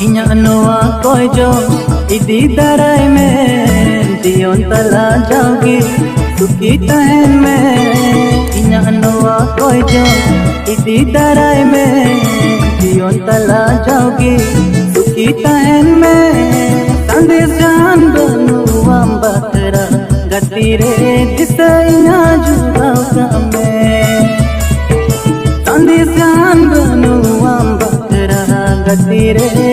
इन्या नोआ कोई जो इदी दराई में दियों तला जाओगी सुखी तहन में। इन्या नोआ कोई जो इदी दराई में दियों तला जाओगी सुखी तहन में। संदेश जान बनू बकरा गति रे दिसैया जुगाव में। संदेश जान बनू बकरा गति रे